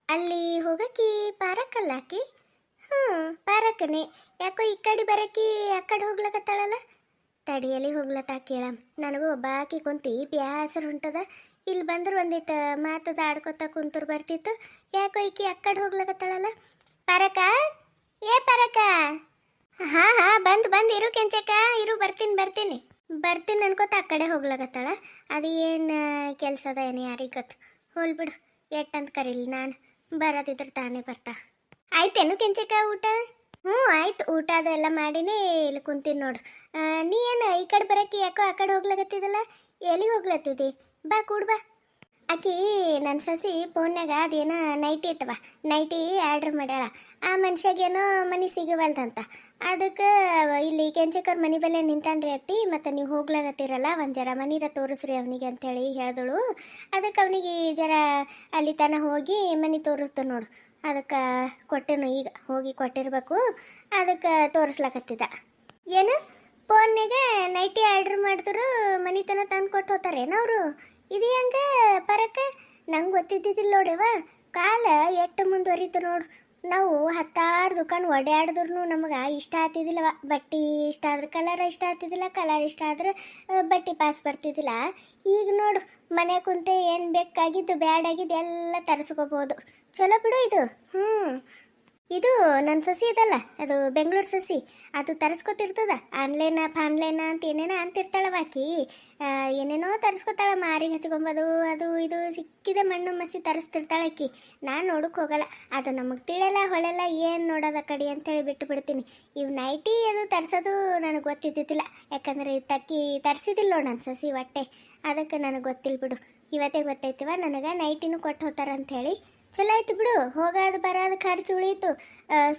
ಅಲ್ಲಿ ಹೋಗಕ್ಕೆ ಪಾರಕ್ ಅಲ್ಲ ಆಕಿ. ಹ್ಞೂ, ಪಾರಕ್ಕನೆ. ಯಾಕೋ ಈ ಕಡೆ ಬರಕಿ ಆ ಕಡೆ ಹೋಗ್ಲಕತ್ತಾಳಲ್ಲ. ತಡಿಯಲ್ಲಿ ಹೋಗ್ಲತ್ತ ಕೇಳ. ನನಗೂ ಒಬ್ಬ ಆಕಿ ಕುಂತಿ ಬ್ಯಾಸರ ಹೊಂಟದ. ಇಲ್ಲಿ ಬಂದ್ರೆ ಒಂದಿಟ್ಟು ಮಾತದ ಆಡ್ಕೊತ ಕುಂತರು ಬರ್ತಿತ್ತು. ಯಾಕೋ ಈಕಿ ಆ ಕಡೆ ಹೋಗ್ಲಕತ್ತಾಳಲ್ಲ. ಪಾರಕ, ಏ ಪಾರಕ. ಹಾ ಹಾ, ಬಂದು ಇರು ಕೆಂಚಕ್ಕ, ಇರು ಬರ್ತೀನಿ ಬರ್ತೀನಿ ಬರ್ತೀನಿ ಅನ್ಕೋತ ಆ ಕಡೆ ಹೋಗ್ಲಕತ್ತಾಳ. ಅದು ಏನು ಕೆಲಸ ಅದ ಏನು ಯಾರಿಗೆ ಗೊತ್ತು. ಹೋಲ್ ಬಿಡು, ಎಟ್ಟಂತ ಕರೀಲಿ ನಾನು. ಬರೋದಿದ್ರೆ ತಾನೇ ಬರ್ತಾ. ಆಯ್ತೇನು ಕೆಂಚಕ್ಕ ಊಟ? ಹ್ಞೂ ಆಯ್ತು, ಊಟ ಅದೆಲ್ಲ ಮಾಡಿನೇ ಇಲ್ಲಿ ಕುಂತೀನಿ ನೋಡು. ನೀ ಏನು ಈ ಕಡೆ ಬರೋಕ್ಕೆ ಯಾಕೋ ಆ ಕಡೆ ಹೋಗ್ಲಕತ್ತಿದಲ್ಲ, ಎಲ್ಲಿಗೆ ಹೋಗ್ಲತ್ತಿದ್ದಿ? ಬಾ ಕೂಡ ಬಾ. ಆಕಿ ನನ್ನ ಸಸಿ ಫೋನ್ಯಾಗ ಅದೇನೋ ನೈಟಿ ಇತ್ತವ, ನೈಟಿ ಆರ್ಡ್ರ್ ಮಾಡ್ಯಾಳ. ಆ ಮನುಷ್ಯಾಗೇನೋ ಮನೆ ಸಿಗವಲ್ದಂತ. ಅದಕ್ಕೆ ಇಲ್ಲಿ ಕೆಂಚಕ್ಕವ್ರ ಮನೆ ಬೆಲೆ ನಿಂತಾನ್ರಿ ಅತ್ತಿ, ಮತ್ತು ನೀವು ಹೋಗ್ಲಾಗತ್ತಿರಲ್ಲ ಒಂದು ಜರ ಮನೀರ ತೋರಿಸ್ರಿ ಅವನಿಗೆ ಅಂಥೇಳಿ ಹೇಳಿದಳು. ಅದಕ್ಕೆ ಅವನಿಗೆ ಜರ ಅಲ್ಲಿ ತನಕ ಹೋಗಿ ಮನೆ ತೋರಿಸ್ದು ನೋಡು. ಅದಕ್ಕೆ ಕೊಟ್ಟೆನು, ಈಗ ಹೋಗಿ ಕೊಟ್ಟಿರ್ಬೇಕು. ಅದಕ್ಕೆ ತೋರಿಸ್ಲಾಕತ್ತಿದ್ದ. ಏನು ಫೋನ್ಯಾಗ ನೈಟಿ ಆರ್ಡ್ರ್ ಮಾಡಿದ್ರು ಮನೆ ತನಕ ತಂದು ಕೊಟ್ಟು ಹೋಗ್ತಾರೇನು ಅವರು? ಇದು ಹೆಂಗ ಪರಕ? ನಂಗೆ ಗೊತ್ತಿದ್ದಿದ್ದಿಲ್ಲ ನೋಡಿವ. ಕಾಲ ಎಷ್ಟು ಮುಂದುವರಿತು ನೋಡು. ನಾವು 10 ದುಕಾನ್ ಓಡಾಡಿದ್ರು ನಮಗೆ ಇಷ್ಟ ಆಗ್ತಿದ್ದಿಲ್ಲವ. ಬಟ್ಟೆ ಇಷ್ಟ ಆದ್ರೆ ಕಲರ್ ಇಷ್ಟ ಆಗ್ತಿದ್ದಿಲ್ಲ, ಕಲರ್ ಇಷ್ಟ ಆದ್ರೆ ಬಟ್ಟೆ ಪಾಸ್ ಬರ್ತಿದ್ದಿಲ್ಲ. ಈಗ ನೋಡು, ಮನೆ ಕುಂತೆ ಏನು ಬೇಕಾಗಿದ್ದು ಬ್ಯಾಡಾಗಿದ್ದು ಎಲ್ಲ ತರಿಸ್ಕೋಬೋದು. ಚಲೋ ಬಿಡು ಇದು. ಹ್ಞೂ, ಇದು ನನ್ನ ಸಸಿ ಇದಲ್ಲ, ಅದು ಬೆಂಗಳೂರು ಸಸಿ. ಅದು ತರಿಸ್ಕೊತಿರ್ತದ. ಆನ್ಲೈನ ಅಂತ ಏನೇನೋ ಅಂತಿರ್ತಾಳವ ಆಕಿ. ಏನೇನೋ ತರಿಸ್ಕೊತಾಳ, ಮಾರಿಗೆ ಹಚ್ಕೊಂಬೋದು, ಅದು ಇದು ಸಿಕ್ಕಿದೆ ಮಣ್ಣು ಮಸಿ ತರಿಸ್ತಿರ್ತಾಳೆ ಆಕಿ. ನಾನು ನೋಡಕ್ಕೆ ಹೋಗಲ್ಲ, ಅದು ನಮಗೆ ತಿಳಿಯಲ್ಲ ಹೊಳೆಲ್ಲ, ಏನು ನೋಡೋದ ಕಡೆ ಅಂತೇಳಿ ಬಿಟ್ಟು ಬಿಡ್ತೀನಿ. ಇವು ನೈಟಿ ಅದು ತರಿಸೋದು ನನಗೆ ಗೊತ್ತಿದ್ದಿದ್ದಿಲ್ಲ. ಯಾಕಂದರೆ ತಕ್ಕಿ ತರಿಸಿದಿಲ್ಲ ನೋಡು ನನ್ನ ಸಸಿ ಹೊಟ್ಟೆ. ಅದಕ್ಕೆ ನನಗೆ ಗೊತ್ತಿಲ್ಲ ಬಿಡು. ಇವತ್ತೇ ಗೊತ್ತೈತಿವ ನನಗೆ ನೈಟಿನೂ ಕೊಟ್ಟು ಹೋಗ್ತಾರಂಥೇಳಿ. ಚಲೋ ಆಯ್ತು ಬಿಡು, ಹೋಗೋದು ಬರೋದು ಖರ್ಚು ಉಳೀತು,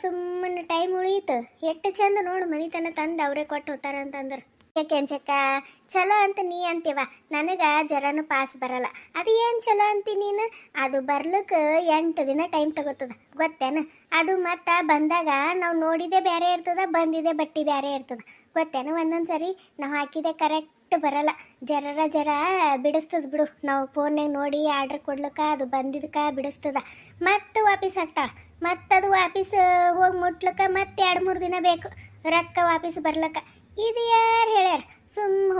ಸುಮ್ಮನೆ ಟೈಮ್ ಉಳೀತು. ಎಷ್ಟು ಚಂದ ನೋಡು, ಮನಿತನ ತಂದು ಅವರೇ ಕೊಟ್ಟು ಹೋಗ್ತಾರಂತಂದ್ರೆ. ಕೆಂಚಕ್ಕ ಚಲೋ ಅಂತ ನೀ ಅಂತೀವ, ನನಗೆ ಜರನು ಪಾಸ್ ಬರಲ್ಲ. ಅದು ಏನು ಚಲೋ ಅಂತಿ ನೀನು? ಅದು ಬರ್ಲಿಕ್ಕೆ 8 ದಿನ ಟೈಮ್ ತಗೋತದ, ಗೊತ್ತೇನು? ಅದು ಮತ್ತು ಬಂದಾಗ ನಾವು ನೋಡಿದೆ ಬೇರೆ ಇರ್ತದ, ಬಂದಿದೆ ಬಟ್ಟೆ ಬೇರೆ ಇರ್ತದ, ಗೊತ್ತೇನು? ಒಂದೊಂದು ಸರಿ ನಾವು ಹಾಕಿದೆ ಕರೆಕ್ಟ್ ಬರಲ್ಲ, ಜರ ಬಿಡಿಸ್ತದ ಬಿಡು. ನಾವು ಫೋನ್ನಾಗ ನೋಡಿ ಆರ್ಡ್ರ್ ಕೊಡ್ಲಿಕ್ಕೆ ಅದು ಬಂದಿದ್ದಕ್ಕೆ ಬಿಡಿಸ್ತದ, ಮತ್ತು ವಾಪಸ್ ಹಾಕ್ತಾಳೆ. ಮತ್ತದು ವಾಪಸ್ ಹೋಗಿ ಮುಟ್ಲಿಕ್ಕೆ ಮತ್ತೆ 2-3 ದಿನ ಬೇಕು ರೊಕ್ಕ ವಾಪಸ್ ಬರ್ಲಕ್ಕ. ಇದು ಯಾರು ಹೇಳ್ಯಾರ?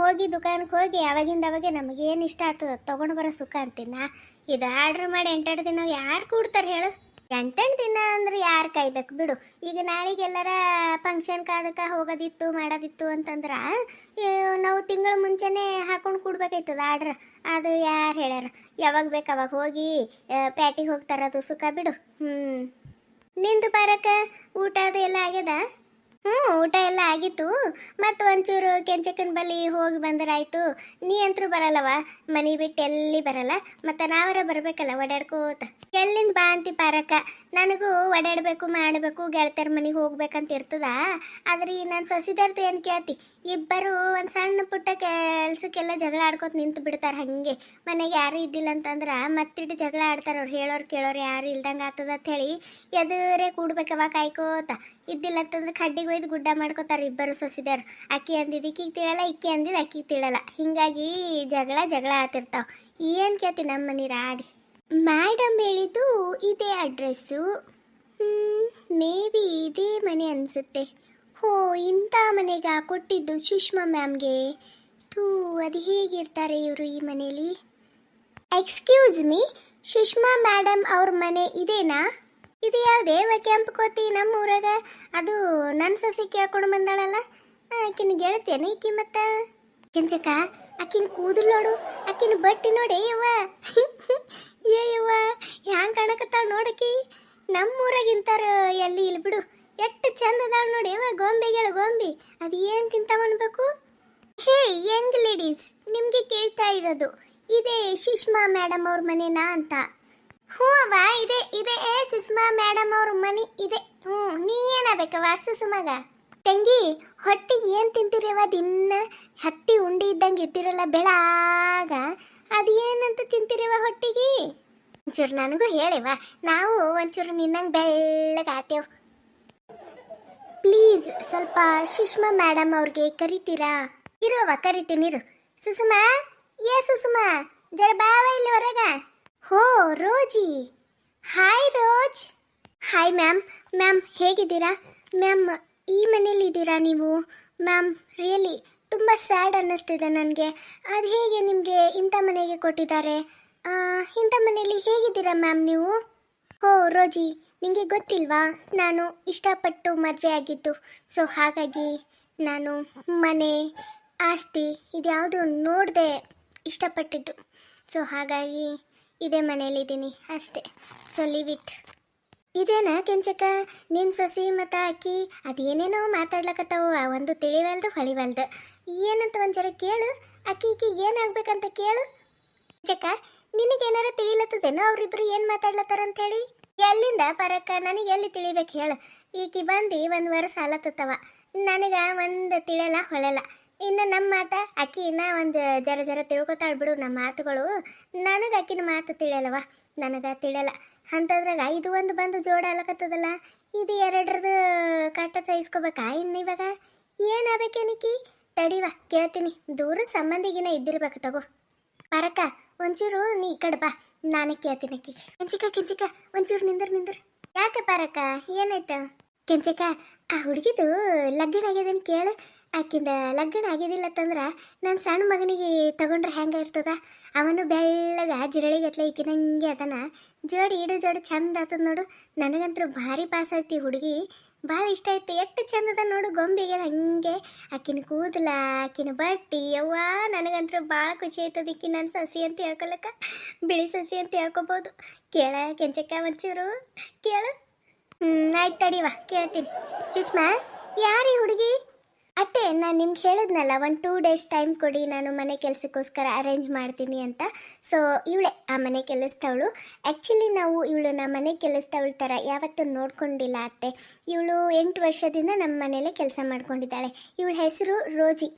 ಹೋಗಿ ದುಕಾನಕ್ಕೆ ಹೋಗಿ ಅವಾಗಿಂದ ಅವಾಗೆ ನಮಗೇನು ಇಷ್ಟ ಆಗ್ತದೆ ತೊಗೊಂಡು ಬರೋ ಸುಖ ಅಂತೀನ. ಇದು ಆರ್ಡ್ರ್ ಮಾಡಿ 8 ದಿನ ಯಾರು ಕೂಡ್ತಾರೆ ಹೇಳು? 8 ದಿನ ಅಂದ್ರೆ ಯಾರು ಕಾಯ್ಬೇಕು ಬಿಡು. ಈಗ ನಾಳೆಗೆಲ್ಲರ ಫಂಕ್ಷನ್ಗೆ ಅದಕ್ಕೆ ಹೋಗೋದಿತ್ತು ಮಾಡೋದಿತ್ತು ಅಂತಂದ್ರೆ ನಾವು ತಿಂಗಳ ಮುಂಚೆನೇ ಹಾಕೊಂಡು ಕೊಡ್ಬೇಕಾಯ್ತದ ಆರ್ಡ್ರ್. ಅದು ಯಾರು ಹೇಳ್ಯಾರ? ಯಾವಾಗ ಬೇಕು ಅವಾಗ ಹೋಗಿ ಪ್ಯಾಟಿಗೆ ಹೋಗ್ತಾರದು ಸುಖ ಬಿಡು. ನಿಂದು ಪಾರಕ ಊಟ ಅದು ಎಲ್ಲ ಆಗ್ಯದ? ಊಟ ಎಲ್ಲ ಆಗಿತ್ತು. ಮತ್ತು ಒಂಚೂರು ಕೆಂಚಕ್ಕನ ಬಳಿ ಹೋಗಿ ಬಂದರಾಯ್ತು. ನೀ ಅಂತರೂ ಬರಲ್ಲವ, ಮನೆ ಬಿಟ್ಟು ಎಲ್ಲಿ ಬರಲ್ಲ. ಮತ್ತು ನಾವರ ಬರಬೇಕಲ್ಲ ಓಡಾಡ್ಕೋತ. ಎಲ್ಲಿಂದ ಬಾ ಅಂತಿ ಪಾರಕ್ಕ? ನನಗೂ ಓಡಾಡಬೇಕು ಮಾಡಬೇಕು, ಗೆಳತಿಯರ ಮನೆಗೆ ಹೋಗ್ಬೇಕಂತ ಇರ್ತದ. ಆದ್ರೆ ನಾನು ಸೊಸಿದಾರ್ದು ಏನು ಕೇಳ್ತಿ? ಇಬ್ಬರು ಒಂದು ಸಣ್ಣ ಪುಟ್ಟ ಕೆಲ್ಸಕ್ಕೆಲ್ಲ ಜಗಳ ಆಡ್ಕೋತ ನಿಂತು ಬಿಡ್ತಾರೆ. ಹಾಗೆ ಮನೆಗೆ ಯಾರು ಇದ್ದಿಲ್ಲ ಅಂತಂದ್ರೆ ಮತ್ತಿಟ್ಟು ಜಗಳ ಆಡ್ತಾರೆ. ಅವ್ರು ಹೇಳೋರು ಕೇಳೋರು ಯಾರು ಇಲ್ದಂಗೆ ಆಗ್ತದ ಅಂತ ಹೇಳಿ ಎದುರೇ ಕೂಡ್ಬೇಕವ ಕಾಯ್ಕೋತ. ಇದ್ದಿಲ್ಲ ಅಂತಂದ್ರೆ ಕಡ್ಡಿಗೆ ಒಯ್ದು ಗುಡ್ಡ ಮಾಡ್ಕೋತಾರೆ ಇಬ್ಬರು ಸೊಸಿದಾರು. ಅಕ್ಕಿ ಅಂದಿದ್ದು ಇಕ್ಕಿಗೆ ತಿಳಲ್ಲ, ಇಕ್ಕಿ ಅಂದಿದ್ದು ಅಕ್ಕಿಗೆ ತಿಳಲ್ಲ. ಹಿಂಗಾಗಿ ಜಗಳ ಆತಿರ್ತಾವ. ಏನು ಕೇಳ್ತಿ ನಮ್ಮ ಮನೆ ರಾಡಿ? ಮೇಡಮ್ ಹೇಳಿದ್ದು ಇದೇ ಅಡ್ರೆಸ್ಸು. ಮೇ ಬಿ ಇದೇ ಮನೆ ಅನಿಸುತ್ತೆ. ಹೋ, ಇಂಥ ಮನೆಗೆ ಕೊಟ್ಟಿದ್ದು ಸುಷ್ಮಾ ಮ್ಯಾಮ್ಗೆ. ಥೂ, ಅದು ಹೇಗಿರ್ತಾರೆ ಇವರು ಈ ಮನೇಲಿ? ಎಕ್ಸ್ಕ್ಯೂಸ್ ಮೀ, ಸುಷ್ಮಾ ಮೇಡಮ್ ಅವ್ರ ಮನೆ ಇದೇನಾ? ಇದು ಯಾವುದೇ ಕೆಂಪು ಕೋತಿ ನಮ್ಮ ಊರಾಗ? ಅದು ನನ್ನ ಸಸಿ ಕೇಳ್ಕೊಂಡು ಬಂದಾಳಲ್ಲ, ಆಕಿನ ಗೆಳತಿಯೇನು ಈಕಿ? ಮತ್ತ ಕೆಂಚಕ್ಕ ಆಕಿನ ಕೂದಲು ನೋಡು, ಆಕಿನ ಬಟ್ಟೆ ನೋಡಿ ಯವ್ವ. ಯವ್ವ ಹ್ಯಾಂಗೆ ಕಾಣಕತ್ತಾಳ ನೋಡಕಿ. ನಮ್ಮೂರಾಗಿಂತಾರ ಎಲ್ಲಿ ಇಲ್ಲಿ ಬಿಡು. ಎಷ್ಟು ಚಂದ ಅದಾಳ ನೋಡಿ ಯವ್ವ. ಗೊಂಬೆಗಳು ಗೊಂಬೆ, ಅದು ಏನು ತಿಂತಾವ ಅನ್ಬೇಕು? ಹೇ ಯಂಗ್ ಲೇಡೀಸ್, ನಿಮಗೆ ಕೇಳ್ತಾ ಇರೋದು ಇದೇ ಸುಷ್ಮಾ ಮೇಡಮ್ ಅವ್ರ ಮನೆನಾ ಅಂತ? ಹ್ಞೂ ಅವ್ವ, ಇದೆ ಸುಷ್ಮಾ ಮೇಡಮ್ ಅವ್ರ ಮನೆ ಇದೆ. ನೀ ಏನಾಗಬೇಕವ ಸುಮಗ? ತಂಗಿ ಹೊಟ್ಟಿಗೆ ಏನು ತಿಂತೀರವ? ದಿನ ಹತ್ತಿ ಉಂಡಿ ಇದ್ದಂಗೆ ಇರ್ತಿರಲ್ಲ ಬೆಳಾಗ, ಅದು ಏನಂತ ತಿಂತೀರವ ಹೊಟ್ಟಿಗೆ? ಒಂಚೂರು ನನಗೂ ಹೇಳಿವ, ನಾವು ಒಂಚೂರು ನಿನ್ನಂಗೆ ಬೆಳ್ಳಗಾತೇವ್. ಪ್ಲೀಸ್ ಸ್ವಲ್ಪ ಸುಷ್ಮಾ ಮೇಡಮ್ ಅವ್ರಿಗೆ ಕರಿತೀರಾ? ಇರುವವ ಕರಿತೀನಿರು. ಸುಸುಮಾ, ಸುಸುಮಾ ಜರ ಬಾವ ಇಲ್ಲಿ ಹೊರಗ. ಹೋ Roji, hi hi ma'am. Ma'am ಹೇಗಿದ್ದೀರಾ ಮ್ಯಾಮ್? ಈ ಮನೇಲಿ ಇದ್ದೀರಾ ನೀವು ಮ್ಯಾಮ್? ರಿಯಲಿ ತುಂಬ ಸ್ಯಾಡ್ ಅನ್ನಿಸ್ತಿದೆ ನನಗೆ. ಅದು ಹೇಗೆ ನಿಮಗೆ ಇಂಥ ಮನೆಗೆ ಕೊಟ್ಟಿದ್ದಾರೆ? ಇಂಥ ಮನೆಯಲ್ಲಿ ಹೇಗಿದ್ದೀರಾ ಮ್ಯಾಮ್ ನೀವು? ಓ ರೋಜಿ, ನಿಮಗೆ ಗೊತ್ತಿಲ್ವಾ ನಾನು ಇಷ್ಟಪಟ್ಟು ಮದುವೆ ಆಗಿದ್ದು. ಸೊ ಹಾಗಾಗಿ ನಾನು ಮನೆ ಆಸ್ತಿ ಇದ್ಯಾವುದು ನೋಡದೆ ಇಷ್ಟಪಟ್ಟಿದ್ದು. ಸೊ ಹಾಗಾಗಿ ಇದೇ ಮನೇಲಿದ್ದೀನಿ ಅಷ್ಟೇ. So leave it. ಇದೇನಾ ಕೆಂಚಕ್ಕ ನಿನ್ನ ಸೊಸಿ ಮತ್ತು ಅಕ್ಕಿ ಅದೇನೇನೋ ಮಾತಾಡ್ಲಕತ್ತಾವು, ಒಂದು ತಿಳಿವಲ್ದು ಹೊಳಿವಲ್ದು. ಏನಂತ ಒಂದ್ಸರಿ ಕೇಳು. ಅಕ್ಕಿ ಏನಾಗ್ಬೇಕಂತ ಕೇಳು. ಕೆಂಚಕ್ಕ, ನಿನಗೇನಾರ ತಿಳಿಲತ್ತದೇನೋ ಅವರಿಬ್ರು ಏನು ಮಾತಾಡ್ಲತ್ತಾರಂತ ಹೇಳಿ? ಎಲ್ಲಿಂದ ಪರಕ್ಕ ನನಗೆ ಎಲ್ಲಿ ತಿಳಿಬೇಕು ಹೇಳು. ಈಕಿ ಬಂದು ಒಂದು ವರ್ಷ ಆಲತ್ತವ, ನನಗೆ ಒಂದು ತಿಳಿಯಲ್ಲ ಹೊಳೆಲ್ಲ. ಇನ್ನು ನಮ್ಮ ಮಾತ ಅಕ್ಕಿ ಇನ್ನೂ ಒಂದು ಜರ ತಿಳ್ಕೊತಾಳೆ ಬಿಡು. ನಮ್ಮ ಮಾತುಗಳು ನನಗೆ ಅಕ್ಕಿನ ಮಾತು ತಿಳಿಯಲ್ಲವ, ನನಗೆ ತಿಳಿಯಲ್ಲ. ಅಂಥದ್ರಾಗ ಇದು ಒಂದು ಬಂದು ಜೋಡ ಅಲಕತ್ತದಲ್ಲ, ಇದು ಎರಡರದು ಕಟ್ಟ ಸಹಿಸ್ಕೋಬೇಕಾ ಇನ್ನು ಇವಾಗ? ಏನಾಗಬೇಕೇನಿಕ್ಕಿ? ತಡಿವ ಕೇಳ್ತೀನಿ. ದೂರ ಸಂಬಂಧಿಗಿನ ಇದ್ದಿರ್ಬೇಕು ತಗೋ. ಪರಕ್ಕ ಒಂಚೂರು ನೀ ಈ ಕಡೆ ಬಾ, ನಾನೇ ಕೇಳ್ತೀನಿ ಅಕ್ಕಿ. ಕೆಂಚಿಕ ಒಂಚೂರು ನಿಂದ್ರ. ಯಾಕೆ ಪರಕ್ಕ, ಏನಾಯ್ತು? ಕೆಂಚಕ, ಆ ಹುಡುಗಿದು ಲಗ್ನ ಆಗ್ಯದೇನು ಕೇಳು. ಆಕಿಂದ ಲಗ್ನ ಆಗಿದ್ದಿಲ್ಲತ್ತಂದ್ರೆ ನನ್ನ ಸಣ್ಣ ಮಗನಿಗೆ ತಗೊಂಡ್ರೆ ಹೆಂಗೆ ಇರ್ತದ? ಅವನು ಬೆಳ್ಳಗ ಜಿರಳಿಗತ್ಲೆ ಈಕಿನಂಗೆ ಅದನ. ಜೋಡಿ ಇಡು ಜೋಡಿ ಚಂದ ಆತದ ನೋಡು. ನನಗಂತೂ ಭಾರಿ ಪಾಸ್ ಐತಿ ಹುಡುಗಿ, ಭಾಳ ಇಷ್ಟ ಆಯ್ತು. ಎಷ್ಟು ಚಂದದ ನೋಡು, ಗೊಂಬೆಗೆ ಹಂಗೆ. ಆಕಿನ ಕೂದಲ, ಆಕಿನ ಬಟ್ಟಿ, ಯವ್ವ ನನಗಂತೂ ಭಾಳ ಖುಷಿ ಆಯ್ತದ. ಈಕಿ ನನ್ನ ಸಸಿ ಅಂತ ಹೇಳ್ಕೊಳಕ್ಕ, ಬಿಳಿ ಸಸಿ ಅಂತ ಹೇಳ್ಕೊಬೋದು. ಕೇಳ ಕೆಂಚಕ್ಕ ಒಂಚೂರು ಕೇಳು. ಆಯ್ತು ತಡಿವಾ ಕೇಳ್ತೀನಿ. ಸುಷ್ಮಾ, ಯಾರೀ ಹುಡುಗಿ? ಅತ್ತೆ, ನಾನು ನಿಮ್ಗೆ ಹೇಳಿದ್ನಲ್ಲ, ಒಂದು 2 ಡೇಸ್ ಟೈಮ್ ಕೊಡಿ, ನಾನು ಮನೆ ಕೆಲಸಕ್ಕೋಸ್ಕರ ಅರೇಂಜ್ ಮಾಡ್ತೀನಿ ಅಂತ. ಸೊ ಇವಳೆ ಆ ಮನೆ ಕೆಲಸದವಳು. ಆ್ಯಕ್ಚುಲಿ ನಾವು ಇವಳನ್ನ ಮನೆ ಕೆಲಸದವಳ ಥರ ಯಾವತ್ತೂ ನೋಡ್ಕೊಂಡಿಲ್ಲ ಅತ್ತೆ. ಇವಳು 8 ವರ್ಷದಿಂದ ನಮ್ಮ ಮನೇಲೆ ಕೆಲಸ ಮಾಡ್ಕೊಂಡಿದ್ದಾಳೆ. ಇವಳ ಹೆಸರು ರೋಜಿ.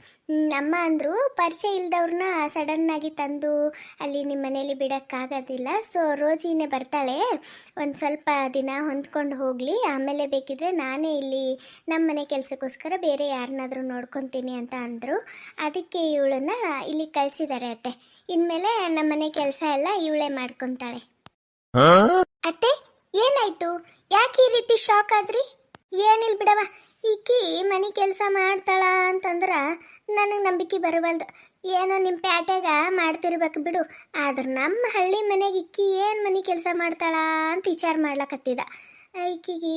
ಅಮ್ಮ ಅಂದರು ಪರಿಚಯ ಇಲ್ದವ್ರನ್ನ ಸಡನ್ನಾಗಿ ತಂದು ಅಲ್ಲಿ ನಿಮ್ಮ ಮನೇಲಿ ಬಿಡೋಕ್ಕಾಗೋದಿಲ್ಲ. ಸೊ ರೋಜಿನೇ ಬರ್ತಾಳೆ, ಒಂದು ಸ್ವಲ್ಪ ದಿನ ಹೊಂದ್ಕೊಂಡು ಹೋಗಲಿ, ಆಮೇಲೆ ಬೇಕಿದ್ರೆ ನಾನೇ ಇಲ್ಲಿ ನಮ್ಮ ಮನೆ ಕೆಲಸಕ್ಕೋಸ್ಕರ ಬೇರೆ ಯಾರನ್ನಾದರೂ ನೋಡ್ಕೊತೀನಿ ಅಂತ ಅಂದರು. ಅದಕ್ಕೆ ಇವಳನ್ನ ಇಲ್ಲಿ ಕಳಿಸಿದ್ದಾರೆ ಅತ್ತೆ. ಇನ್ಮೇಲೆ ನಮ್ಮ ಮನೆ ಕೆಲಸ ಎಲ್ಲ ಇವಳೇ ಮಾಡ್ಕೊತಾಳೆ. ಅತ್ತೆ ಏನಾಯ್ತು? ಯಾಕೆ ಈ ರೀತಿ ಶಾಕ್ ಆದ್ರಿ? ಏನಿಲ್ಲ ಬಿಡವ, ಈಕಿ ಮನೆ ಕೆಲಸ ಮಾಡ್ತಾಳ ಅಂತಂದ್ರೆ ನನಗೆ ನಂಬಿಕೆ ಬರವಲ್ದು. ಏನೋ ನಿಮ್ಮ ಪ್ಯಾಟ್ಯಾಗ ಮಾಡ್ತಿರ್ಬೇಕು ಬಿಡು, ಆದ್ರೆ ನಮ್ಮ ಹಳ್ಳಿ ಮನೆಗೆ ಈಕಿ ಏನು ಮನೆ ಕೆಲಸ ಮಾಡ್ತಾಳ ಅಂತ ವಿಚಾರ ಮಾಡ್ಲಕತ್ತಿದ. ಈಕಿಗೆ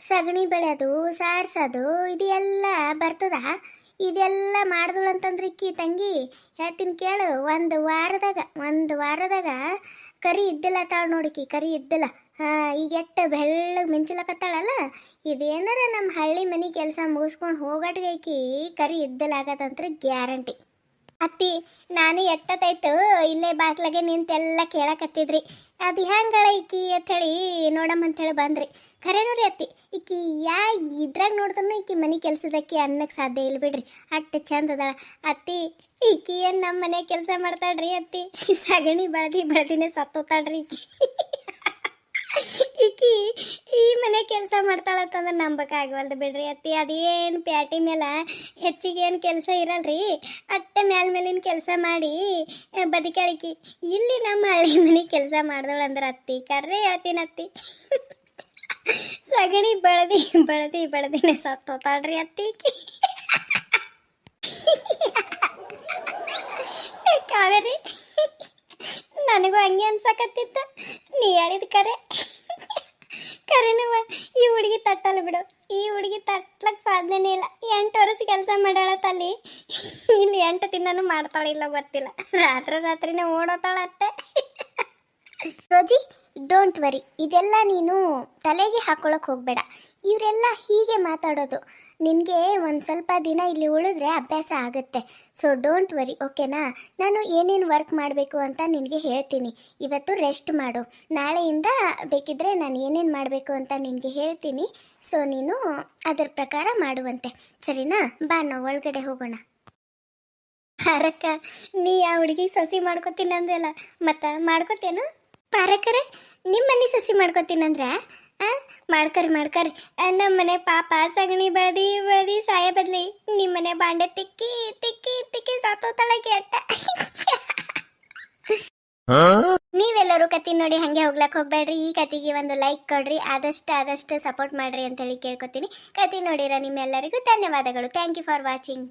ಸಗಣಿ ಬೆಳೆಯೋದು, ಸಾರ್ಸೋದು ಇದೆಲ್ಲ ಬರ್ತದ. ಇದೆಲ್ಲ ಮಾಡಿದಳು ಅಂತಂದ್ರೆ ಈಕಿ ತಂಗಿ ಹೇಳ್ತೀನಿ ಕೇಳು, ಒಂದು ವಾರದಾಗ ಕರಿ ಇದ್ದಿಲ್ಲ ತಾಳು ನೋಡಿಕಿ, ಕರಿ ಇದ್ದಿಲ್ಲ. ಈಗ ಎಟ್ಟು ಬೆಳ್ಳಗೆ ಮಿಂಚಲಕತ್ತಾಳಲ್ಲ, ಇದೇನಾರ ನಮ್ಮ ಹಳ್ಳಿ ಮನೆ ಕೆಲಸ ಮುಗಿಸ್ಕೊಂಡು ಹೋಗಟ್ಗೆ ಈಕಿ ಕರಿ ಇದ್ದಿಲ್ಲ ಆಗದಂದ್ರೆ ಗ್ಯಾರಂಟಿ. ಅತ್ತಿ, ನಾನು ಎಟ್ಟತ್ತಾಯ್ತು ಇಲ್ಲೇ ಬಾಗ್ಲಾಗೆ ನಿಂತೆಲ್ಲ ಕೇಳಕತ್ತಿದ್ರಿ, ಅದು ಹೆಂಗಳ ಈಕಿ ಅಂಥೇಳಿ ನೋಡಮ್ಮ ಅಂಥೇಳಿ ಬಂದ್ರಿ. ಖರೆ ನೋಡ್ರಿ ಅತ್ತಿ, ಈಕಿ ಇದ್ರಾಗ ನೋಡಿದ್ರೂ ಈಕಿ ಮನೆ ಕೆಲಸದಕ್ಕೆ ಅನ್ನಕ್ಕೆ ಸಾಧ್ಯ ಇಲ್ಲ ಬಿಡ್ರಿ, ಅಟ್ಟು ಚಂದ ಅದಾಳ. ಅತ್ತಿ, ಈಕಿ ಏನು ನಮ್ಮ ಮನೆ ಕೆಲಸ ಮಾಡ್ತಾಳ್ರಿ ಅತ್ತಿ, ಸಗಣಿ ಬೆಳ್ದಿನೇ ಸತ್ತೋತಾಳ್ರಿ ಈಕಿ. ಈಕಿ ಈ ಮನೆ ಕೆಲಸ ಮಾಡ್ತಾಳಂತಂದ್ರೆ ನಂಬಕ್ಕಾಗವಲ್ದು ಬಿಡ್ರಿ ಅತ್ತಿ. ಅದೇನು ಪ್ಯಾಟಿ ಮೇಲೆ ಹೆಚ್ಚಿಗೆ ಏನು ಕೆಲಸ ಇರಲ್ರಿ, ಅಟ್ಟೆ ಮೇಲಿನ ಕೆಲಸ ಮಾಡಿ ಬದುಕಾಳಿಕಿ. ಇಲ್ಲಿ ನಮ್ಮ ಹಳ್ಳಿ ಮನೆ ಕೆಲಸ ಮಾಡ್ದವಳು ಅಂದ್ರೆ ಅತ್ತಿ ಕರ್ರೆ ಹೇಳ್ತೀನಿ ಅತ್ತಿ, ಸಗಣಿ ಬೆಳ್ದಿನೇ ಸತ್ತೋತಾಳ್ರಿ ಅತ್ತಿ ಈಕಿ. ಕಾವೇರಿ, ನನಗೂ ಹಂಗೆ ಅನ್ಸಕತ್ತಿತ್ತ, ನೀ ಹೇಳಿದ ಕರೆನವ. ಈ ಹುಡುಗಿ ತಟ್ಟಲ್ಲ ಬಿಡು, ಈ ಹುಡುಗಿ ತಟ್ಲಕ್ಕೆ ಸಾಧ್ಯನೇ ಇಲ್ಲ. 8 ವರ್ಷ ಕೆಲಸ ಮಾಡಾಳತ್ತಲ್ಲಿ, ಇಲ್ಲಿ 8 ದಿನನೂ ಮಾಡ್ತಾಳಿಲ್ಲ ಗೊತ್ತಿಲ್ಲ, ರಾತ್ರಿನೇ ಓಡೋತಾಳ ಅಷ್ಟೆ. ರೋಜಿ, ಡೋಂಟ್ ವರಿ, ಇದೆಲ್ಲ ನೀನು ತಲೆಗೆ ಹಾಕೊಳ್ಳೋಕೆ ಹೋಗಬೇಡ. ಇವರೆಲ್ಲ ಹೀಗೆ ಮಾತಾಡೋದು. ನಿನಗೆ ಒಂದು ಸ್ವಲ್ಪ ದಿನ ಇಲ್ಲಿ ಉಳಿದ್ರೆ ಅಭ್ಯಾಸ ಆಗುತ್ತೆ. ಸೊ ಡೋಂಟ್ ವರಿ, ಓಕೆನಾ? ನಾನು ಏನೇನು ವರ್ಕ್ ಮಾಡಬೇಕು ಅಂತ ನಿನಗೆ ಹೇಳ್ತೀನಿ. ಇವತ್ತು ರೆಸ್ಟ್ ಮಾಡು, ನಾಳೆಯಿಂದ ಬೇಕಿದ್ರೆ ನಾನು ಏನೇನು ಮಾಡಬೇಕು ಅಂತ ನಿನಗೆ ಹೇಳ್ತೀನಿ. ಸೊ ನೀನು ಅದರ ಪ್ರಕಾರ ಮಾಡುವಂತೆ, ಸರಿನಾ? ಬಾ, ನಾವು ಒಳಗಡೆ ಹೋಗೋಣ. ಪಾರಕ್ಕ, ನೀ ಆ ಹುಡುಗಿ ಸಸಿ ಮಾಡ್ಕೊತೀನಿ ಅಂದೆಲ್ಲ, ಮತ್ತು ಮಾಡ್ಕೊತೇನು? ಪಾರಕ್ಕರೆ, ನಿಮ್ಮ ಮನೆ ಸಸಿ ಮಾಡ್ಕೊತೀನಂದ್ರೆ ಮಾಡ್ಕರಿ. ನಮ್ಮ ಮನೆ ಪಾಪ ಸಗಣಿ ಬೆಳ್ದಿ ಸಾಯ ಬದ್ಲಿ ನಿಮ್ಮ ಮನೆ ಬಾಂಡೆ ತಿಕ್ಕಿ ಸಾತೋತಳಗೆ ಅಟ್ಟ. ನೀವೆಲ್ಲರೂ ಕತಿ ನೋಡಿ ಹಂಗೆ ಹೋಗ್ಲಕ್ ಹೋಗ್ಬೇಡ್ರಿ. ಈ ಕತಿಗೆ ಒಂದು ಲೈಕ್ ಕೊಡ್ರಿ, ಆದಷ್ಟು ಸಪೋರ್ಟ್ ಮಾಡ್ರಿ ಅಂತೇಳಿ ಕೇಳ್ಕೊತೀನಿ. ಕತಿ ನೋಡಿರೋ ನಿಮ್ಮೆಲ್ಲರಿಗೂ ಧನ್ಯವಾದಗಳು. Thank you for watching.